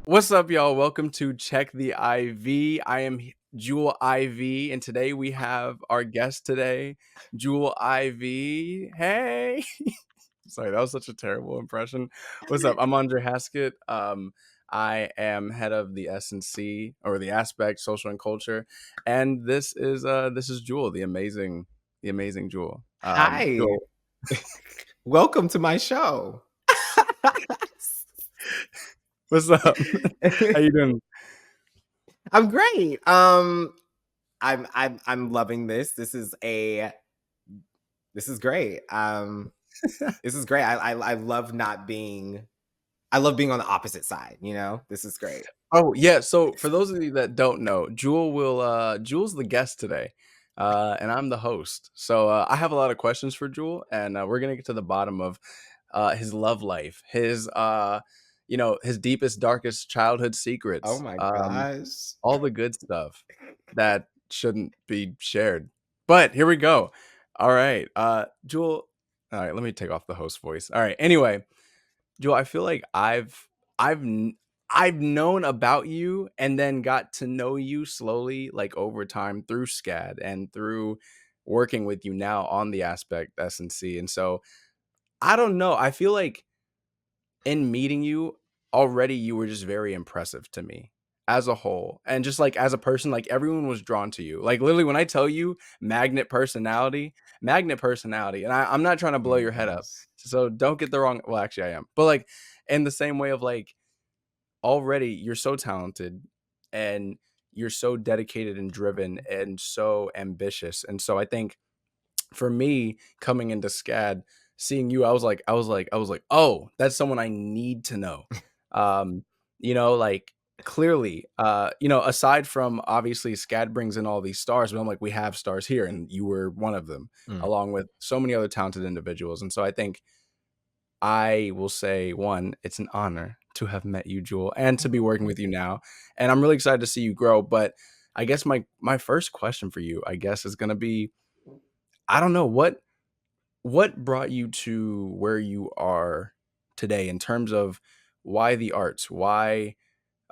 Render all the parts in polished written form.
What's up, y'all? Welcome to Check the IV. I am Jewel IV, and today we have our guest today, Jewel IV. Hey, sorry, that was such a terrible impression. What's up? I'm Andre Haskett. I am head of the S&C or the Aspect Social and Culture, and this is Jewel, the amazing Jewel. Hi, Jewel, welcome to my show. what's up? How you doing? I'm great. I'm loving this. This is great. This is great. I love not being. I love being on the opposite side. This is great. Oh yeah, so for those of you that don't know, Jewel's the guest today. And I'm the host. So I have a lot of questions for Jewel, and we're gonna get to the bottom of his love life, his deepest, darkest childhood Oh secrets, my gosh. all the good stuff that shouldn't be shared. But here we go. All right. Jewel, all right, let me take off the host voice. All right. Anyway, Joel, I feel like I've kn- I've known about you and then got to know you slowly, like over time through SCAD and through working with you now on the Aspect S&C. And so I don't know. I feel like in meeting you already, you were just very impressive to me as a whole, and just like as a person, like everyone was drawn to you. Like literally, when I tell you magnet personality, and I'm not trying to Oh blow my your head up, gosh. so don't get the wrong. Well, actually, I am, but like in the same way of like already you're so talented and you're so dedicated and driven and so ambitious, and so I think for me coming into SCAD, seeing you, I was like, oh, that's someone I need to know. Um, like clearly, aside from obviously SCAD brings in all these stars, but I'm like, we have stars here, and you were one of them, Mm. along with so many other talented individuals. And so I think I will say one, it's an honor to have met you, Jewel, and to be working with you now. And I'm really excited to see you grow. But I guess my first question for you, I guess, is gonna be, I don't know, what brought you to where you are today in terms of why the arts? Why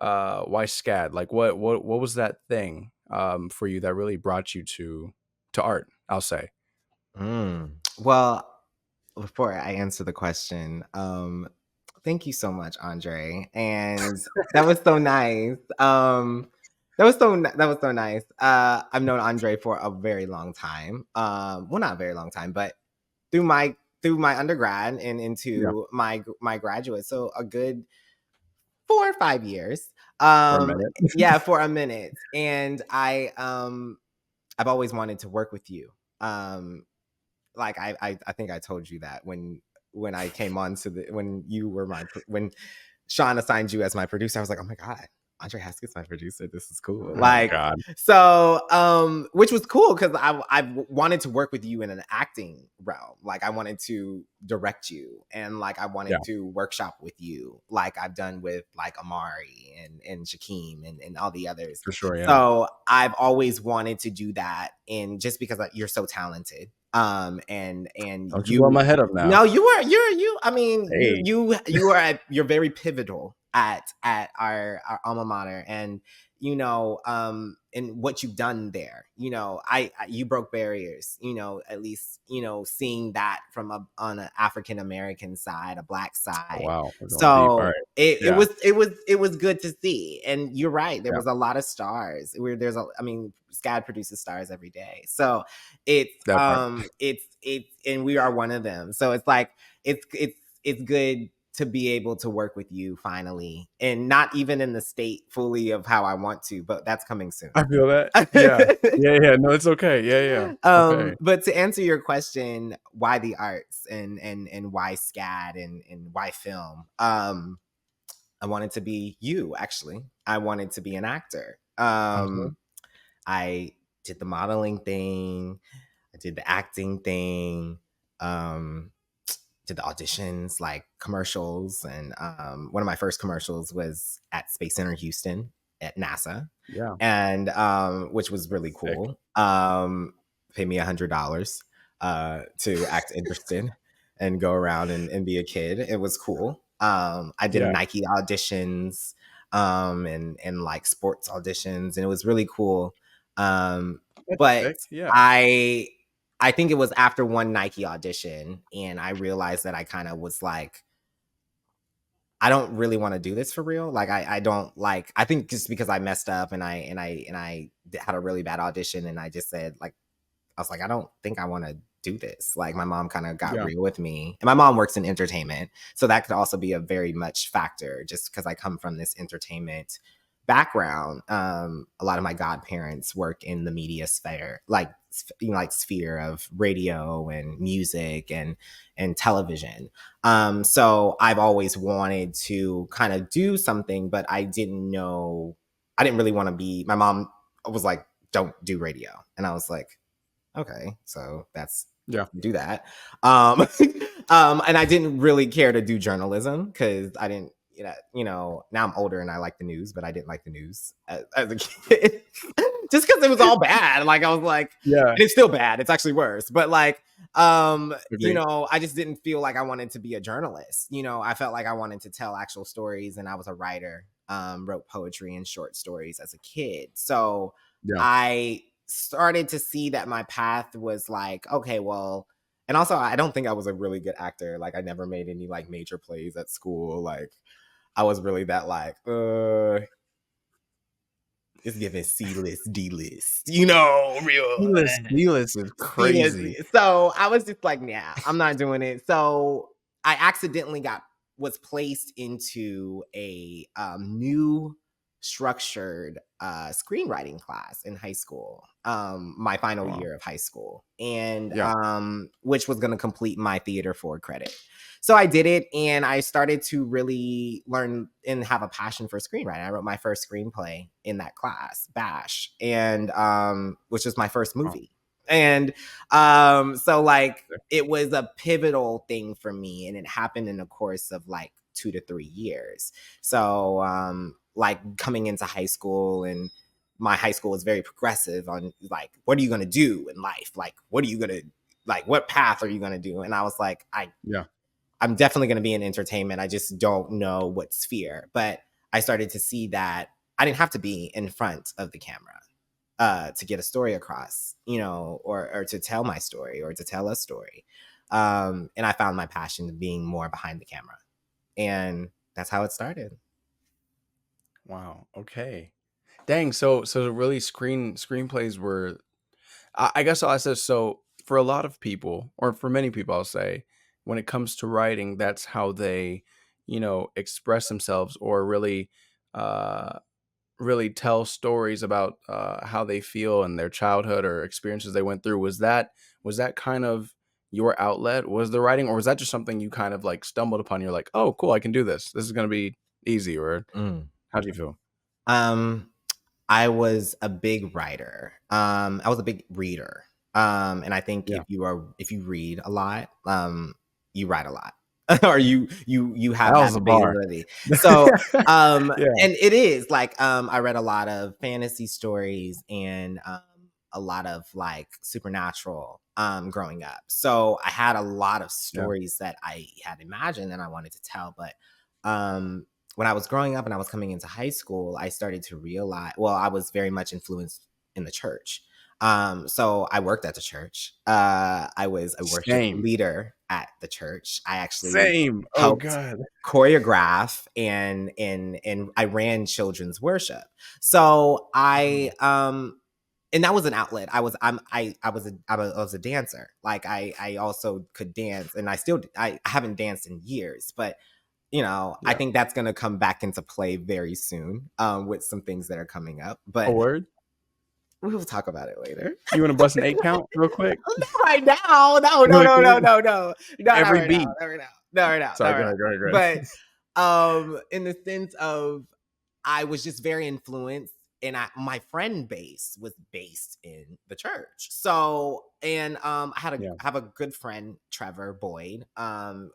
SCAD? Like what was that thing for you that really brought you to art, I'll say. Well, before I answer the question, thank you so much, Andre, and that was so nice. That was so nice. I've known Andre for a very long time. Well, not a very long time, but through my undergrad and Yeah. into my graduate, so a good 4 or 5 years. For a minute. Yeah, for a minute, and I've always wanted to work with you. Um, like I think I told you that when I came on to when you were when Sean assigned you as my producer, I was like, oh my God, Andre Haskett's my producer. This is cool. Oh Like, God. so, which was cool because I wanted to work with you in an acting realm. Like, I wanted to direct you and like I Yeah, wanted to workshop with you, like I've done with like Amari and Shakeem and all the others. for sure. Yeah. So I've always wanted to do that, and just because you're so talented, and Don't you blow you my head up now. no, you I mean, Hey. you're very pivotal at our alma mater, and and what you've done there. You broke barriers, at least, seeing that from on an African American side, a Black Oh side. wow, we're going deep. All So right. it Yeah. was good to see. And you're right, there Yeah. was a lot of stars where I mean, SCAD produces stars every day. So it's That part. and we are one of them. So it's like it's good to be able to work with you finally, and not even in the state fully of how I want to, but that's coming soon. I feel that. Yeah. Yeah, yeah. No, it's okay. Yeah, yeah. Okay. But to answer your question, why the arts and why SCAD and why film? I wanted to be you, actually. I wanted to be an actor. Okay. I did the modeling thing, I did the acting thing, um, did the auditions, like commercials, and one of my first commercials was at Space Center Houston at NASA, Yeah. and which was really Sick. cool. Paid me $100 to act interested and go around and be a kid. It was cool. I did a Yeah. Nike auditions. and like sports auditions, and it was really cool. That's But sick. Yeah. I I think it was after one Nike audition, and I realized that I kind of was like, I don't really want to do this for real. Like I don't like, I think just because I messed up and I had a really bad audition, and I just said like, I was like, I don't think I want to do this. Like my mom kind of got Yeah. real with me. And my mom works in entertainment. So that could also be a very much factor just because I come from this entertainment background. A lot of my godparents work in the media sphere, like like sphere of radio and music and television. So I've always wanted to kind of do something, but I didn't know, I didn't really want to be, my mom was like, don't do radio. And I was like, okay, so that's Yeah. do that. And I didn't really care to do journalism because I didn't, now I'm older and I like the news, but I didn't like the news as a kid. Just because it was all bad. Like I was like, Yeah. and it's still bad. It's actually worse. But like, Agree. I just didn't feel like I wanted to be a journalist. I felt like I wanted to tell actual stories, and I was a writer. Wrote poetry and short stories as a kid. So Yeah. I started to see that my path was like, okay, well, and also I don't think I was a really good actor. Like I never made any like major plays at school. Like I was really that like, it's giving C list, D list, real D-list is C list. crazy. So I was just like, nah, I'm not doing it. So I accidentally was placed into a new structured screenwriting class in high school, my final Wow. year of high school, and Yeah. which was going to complete my theater for credit. So I did it, and I started to really learn and have a passion for screenwriting. I wrote my first screenplay in that class, Bash, and which was my first Wow. movie. And so like it was a pivotal thing for me, and it happened in the course of like 2 to 3 years. So like coming into high school, and my high school was very progressive on like, what are you going to do in life? Like, what are you going to, like, what path are you going to do? And I was like, Yeah. I'm definitely going to be in entertainment. I just don't know what sphere. But I started to see that I didn't have to be in front of the camera to get a story across, or to tell my story or to tell a story. And I found my passion being more behind the camera. And that's how it started. Wow. Okay. Dang. So really screenplays were. I guess I'll ask this. So for a lot of people, or for many people, I'll say, when it comes to writing, that's how they, express themselves, or really, uh, really tell stories about how they feel and their childhood or experiences they went through. Was that kind of your outlet? Was the writing, or was that just something you kind of like stumbled upon? You're like, oh, cool, I can do this. This is gonna be easy. Or Mm. how do you feel? Um, I was a big writer. I was a big reader. And I think Yeah, if you read a lot, you write a lot. Or you have that that was the bar. ability. So Yeah, and it is like I read a lot of fantasy stories and a lot of like supernatural growing up. So I had a lot of yeah, stories that I had imagined and I wanted to tell. But um when I was growing up and I was coming into high school, I started to realize, well, I was very much influenced in the church. So I worked at the church. I was a worship same, leader at the church. I actually same. Oh helped god. choreograph and I ran children's worship. So Wow. and that was an outlet. I was a dancer. Like I also could dance, and I haven't danced in years, but I Yeah. think that's going to come back into play very soon with some things that are coming up. A But word. we will talk about it later. You want to bust an 8 count real quick? Not right now. No, no, Really no, quick. no, no, no. No, not Every right now. beat. Not right now. Not right now. Not Sorry. Go right now. ahead. Go ahead. Go ahead. But in the sense of I was just very influenced, and my friend base was based in the church. So, and Yeah. I have a good friend, Trevor Boyd,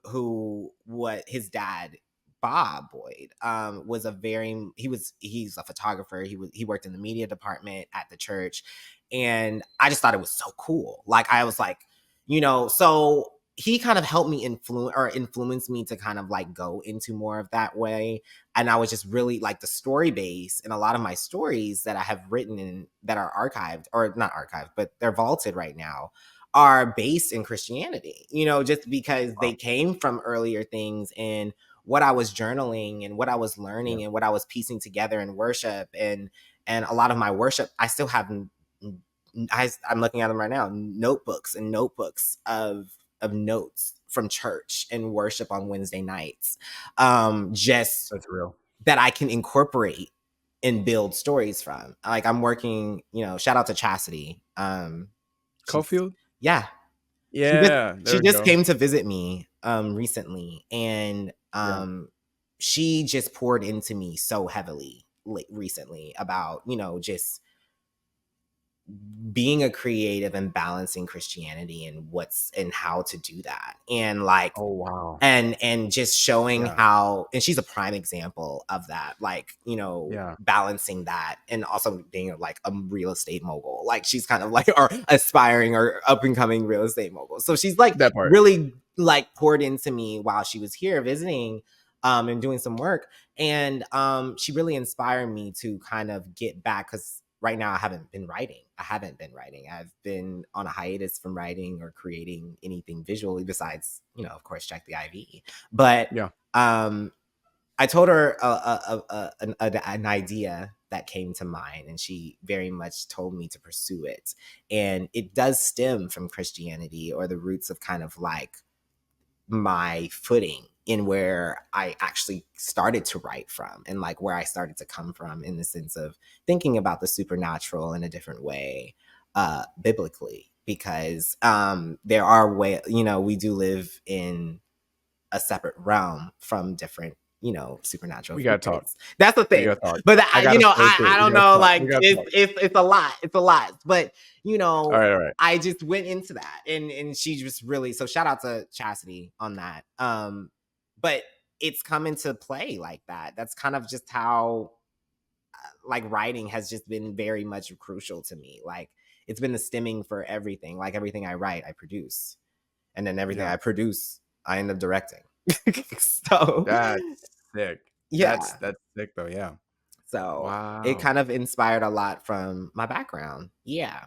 who what his dad, Bob Boyd, was he's a photographer. He worked in the media department at the church, and I just thought it was so cool. Like I was like, so he kind of helped me influence me to kind of like go into more of that way. And I was just really like the story base, and a lot of my stories that I have written and that are archived, or not archived, but they're vaulted right now, are based in Christianity, just because they Wow. came from earlier things, and what I was journaling and what I was Yeah. learning and what I was piecing together in worship. And a lot of my worship, I still have, I'm looking at them right now, notebooks and notebooks of notes from church and worship on Wednesday nights, just That's real. that I can incorporate and build stories from. Like I'm working, shout out to Chastity. She's Cofield? Yeah, she just Yeah, there she we just go. came to visit me recently, and Yeah. she just poured into me so heavily recently about, just being a creative and balancing Christianity and what's and how to do that. And like Oh, wow. and just showing Yeah. how, and she's a prime example of that, like, Yeah. balancing that and also being like a real estate mogul. Like she's kind of like or aspiring or up and coming real estate mogul. So she's like That part. really like poured into me while she was here visiting and doing some work. And she really inspired me to kind of get back, because right now I haven't been writing. I've been on a hiatus from writing or creating anything visually besides, of course, check the IV. But Yeah. um, I told her an idea that came to mind, and she very much told me to pursue it. And it does stem from Christianity, or the roots of kind of like my footing in where I actually started to write from, and like where I started to come from, in the sense of thinking about the supernatural in a different way, biblically, because there are we do live in a separate realm from different, supernatural We gotta talk. figures. That's the We thing. gotta talk. But I gotta say it too. I We don't gotta know, talk. We like gotta talk. it's a lot. It's a lot. But Alright, alright. I just went into that, and she just really, so shout out to Chastity on that. But it's come into play like that. That's kind of just how like writing has just been very much crucial to me. Like it's been the stemming for everything. Like everything I write, I produce. And then everything Yeah. I produce, I end up directing. So That's sick. That's yeah. that's sick though, yeah. So it Wow. kind of inspired a lot from my background. Yeah.